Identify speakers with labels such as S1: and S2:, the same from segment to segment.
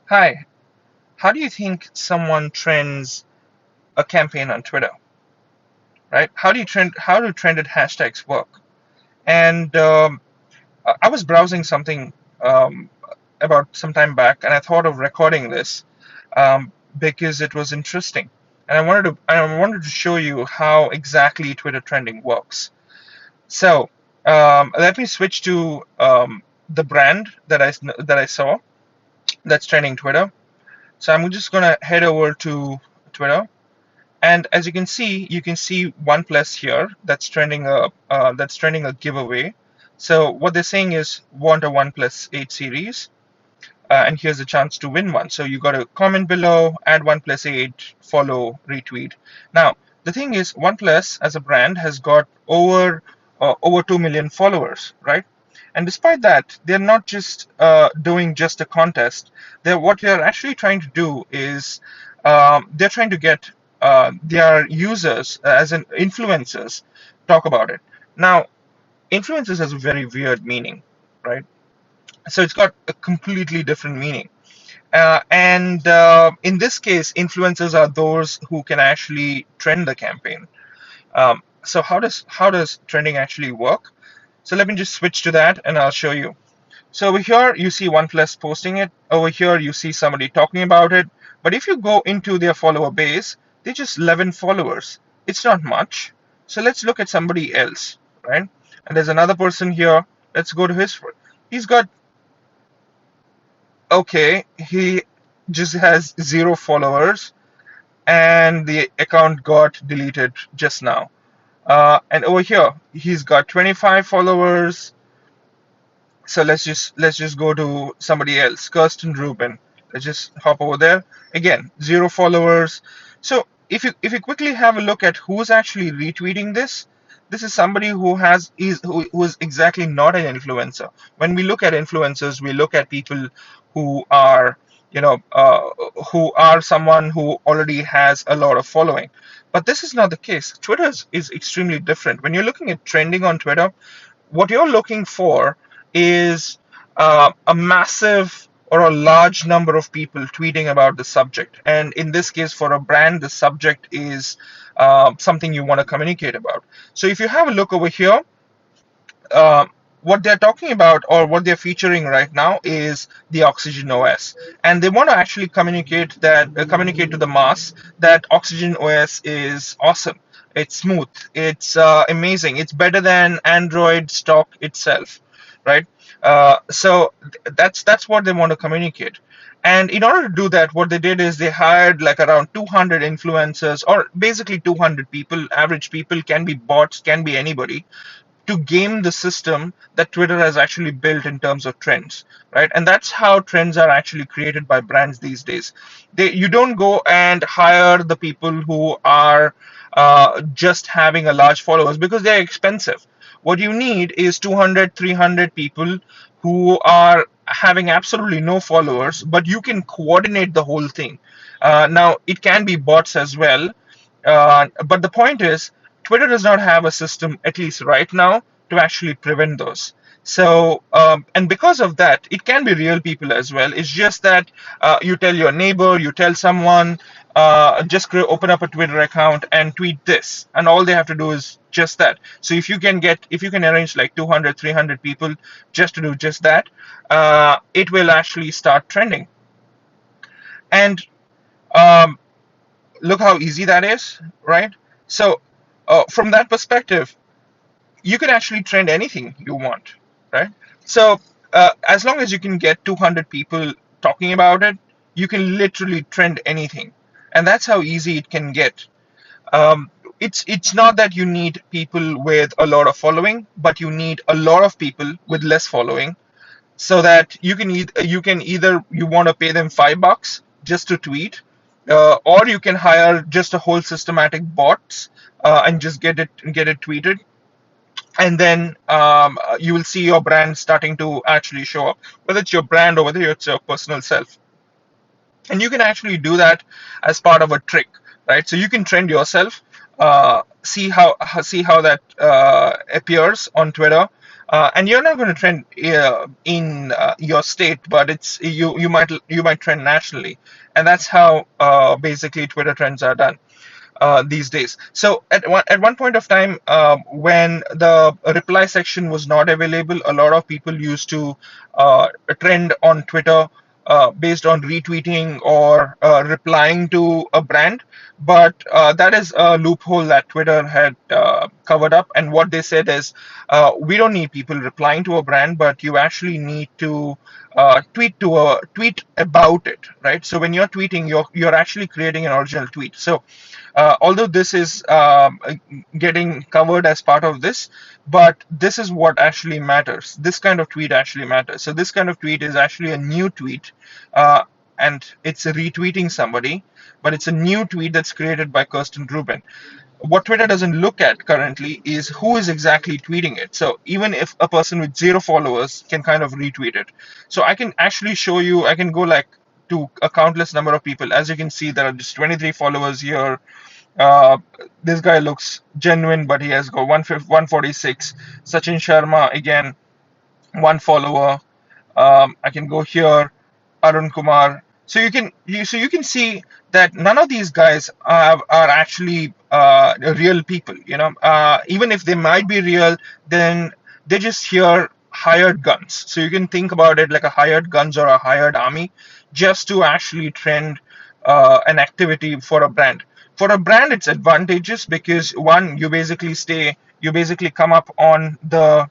S1: Hi, how do you think someone trends a campaign on Twitter, right? How do trended hashtags work? And I was browsing something um, about some time back, and I thought of recording this because it was interesting. And I wanted to show you how exactly Twitter trending works. So let me switch to the brand that I saw that's trending Twitter. So I'm just gonna head over to Twitter. And as you can see OnePlus here that's trending a giveaway. So what they're saying is want a OnePlus 8 series, and here's a chance to win one. So you got to comment below, add OnePlus 8, follow, retweet. Now the thing is, OnePlus as a brand has got over 2 million followers, right? And despite that, they're not just doing just a contest. What they're actually trying to do is they're trying to get their users, as in influencers, talk about it. Now, influencers has a very weird meaning, right? So it's got a completely different meaning. And in this case, influencers are those who can actually trend the campaign. So how does trending actually work? So let me just switch to that, and I'll show you. So over here, you see OnePlus posting it. Over here, you see somebody talking about it. But if you go into their follower base, they're just 11 followers. It's not much. So let's look at somebody else, right? And there's another person here. Let's go to his. He's got, okay, he just has 0 followers, and the account got deleted just now. And over here, he's got 25 followers. So let's just go to somebody else, Kirsten Rubin. Let's just hop over there. Again, 0 followers. So if you quickly have a look at who's actually retweeting this, this is somebody who is exactly not an influencer. When we look at influencers, we look at people who are you know who are someone who already has a lot of following. But this is not the case. Twitter is extremely different. When you're looking at trending on Twitter, what you're looking for is a massive or a large number of people tweeting about the subject. And in this case, for a brand, the subject is something you want to communicate about. So if you have a look over here, uh, what they're talking about or what they're featuring right now is the Oxygen OS, and they want to actually communicate to the mass that Oxygen OS is awesome. It's smooth. It's amazing. It's better than Android stock itself, right? That's what they want to communicate. And in order to do that, what they did is they hired like around 200 influencers, or basically 200 people. Average people, can be bots, can be anybody, to game the system that Twitter has actually built in terms of trends, right? And that's how trends are actually created by brands these days. You don't go and hire the people who are just having a large followers, because they're expensive. What you need is 200, 300 people who are having absolutely no followers, but you can coordinate the whole thing. Now, it can be bots as well, but the point is, Twitter does not have a system, at least right now, to actually prevent those. So, and because of that, it can be real people as well. It's just that you tell your neighbor, you tell someone, just open up a Twitter account and tweet this, and all they have to do is just that. So if you can arrange like 200, 300 people just to do just that, it will actually start trending. And um, look how easy that is, right? So from that perspective, you can actually trend anything you want, right? So as long as you can get 200 people talking about it, you can literally trend anything, and that's how easy it can get. Um, it's not that you need people with a lot of following, but you need a lot of people with less following, so that you can either you want to pay them $5 just to tweet, or you can hire just a whole systematic bots and just get it tweeted, and then you will see your brand starting to actually show up, whether it's your brand or whether it's your personal self. And you can actually do that as part of a trick, right? So you can trend yourself, see how that appears on Twitter, and you're not going to trend in your state, but you might trend nationally, and that's how basically Twitter trends are done these days. So at one point of time, when the reply section was not available, a lot of people used to trend on Twitter based on retweeting or replying to a brand. But that is a loophole that Twitter had covered up. And what they said is, we don't need people replying to a brand, but you actually need to tweet about it, right? So when you're tweeting, you're actually creating an original tweet. So although this is getting covered as part of this, but this is what actually matters. This kind of tweet actually matters. So this kind of tweet is actually a new tweet, uh, and it's retweeting somebody, but it's a new tweet that's created by Kirsten Rubin. What Twitter doesn't look at currently is who is exactly tweeting it. So even if a person with 0 followers can kind of retweet it, so I can actually show you. I can go like to a countless number of people. As you can see, there are just 23 followers here. uh, this guy looks genuine, but he has got 146. Sachin Sharma, again, 1 follower. I can go here, Arun Kumar. So you can see that none of these guys are actually real people. Even if they might be real, then they just here hired guns. So you can think about it like a hired guns or a hired army, just to actually trend an activity for a brand. For a brand, it's advantageous because one, you basically come up on the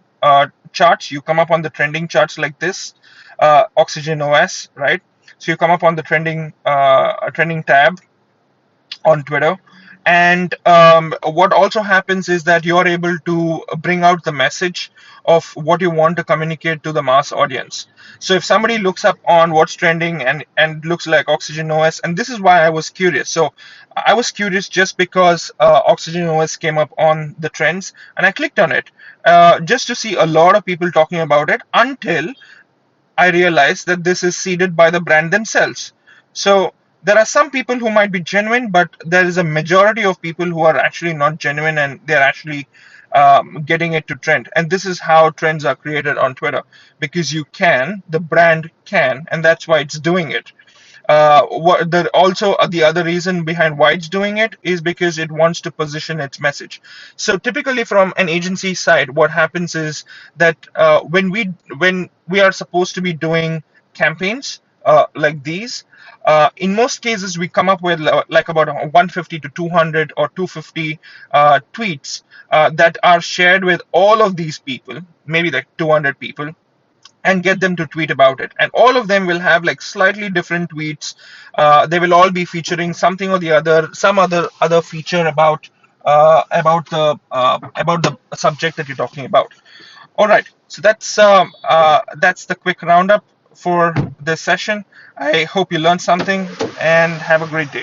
S1: charts, you come up on the trending charts like this, Oxygen OS, right? So you come up on the trending tab on Twitter. And what also happens is that you're able to bring out the message of what you want to communicate to the mass audience. So if somebody looks up on what's trending and looks like Oxygen OS, and this is why I was curious. So I was curious just because Oxygen OS came up on the trends, and I clicked on it just to see a lot of people talking about it, until I realized that this is seeded by the brand themselves. So there are some people who might be genuine, but there is a majority of people who are actually not genuine, and they're actually getting it to trend. And this is how trends are created on Twitter, because the brand can, and that's why it's doing it. The other reason behind why it's doing it is because it wants to position its message. So typically, from an agency side, what happens is that when we are supposed to be doing campaigns like these, in most cases we come up with like about 150 to 200 or 250 tweets that are shared with all of these people, maybe like 200 people, and get them to tweet about it. And all of them will have like slightly different tweets. They will all be featuring something or the other, some other feature about the subject that you're talking about. All right, so that's the quick roundup for this session. I hope you learned something, and have a great day.